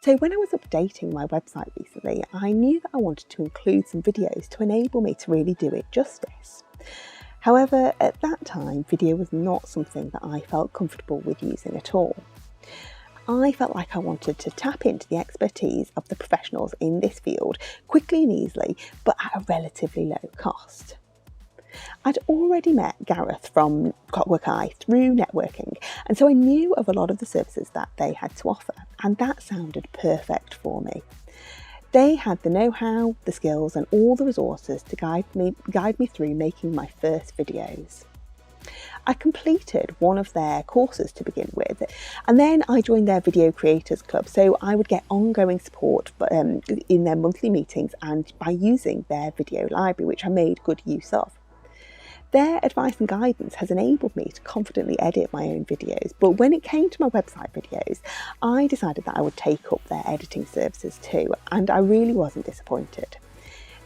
So when I was updating my website recently, I knew that I wanted to include some videos to enable me to really do it justice. However, at that time, video was not something that I felt comfortable with using at all. I felt like I wanted to tap into the expertise of the professionals in this field quickly and easily, but at a relatively low cost. I'd already met Gareth from Clockwork Eye through networking, and so I knew of a lot of the services that they had to offer, and that sounded perfect for me. They had the know-how, the skills, and all the resources to guide me through making my first videos. I completed one of their courses to begin with, and then I joined their Video Creators Club, so I would get ongoing support in their monthly meetings and by using their video library, which I made good use of. Their advice and guidance has enabled me to confidently edit my own videos, but when it came to my website videos, I decided that I would take up their editing services too, and I really wasn't disappointed.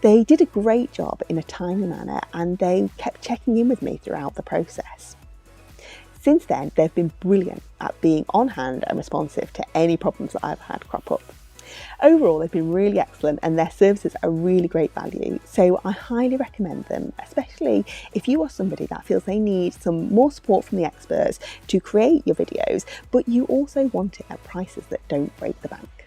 They did a great job in a timely manner, and they kept checking in with me throughout the process. Since then, they've been brilliant at being on hand and responsive to any problems that I've had crop up. Overall, they've been really excellent and their services are really great value, so I highly recommend them, especially if you are somebody that feels they need some more support from the experts to create your videos, but you also want it at prices that don't break the bank.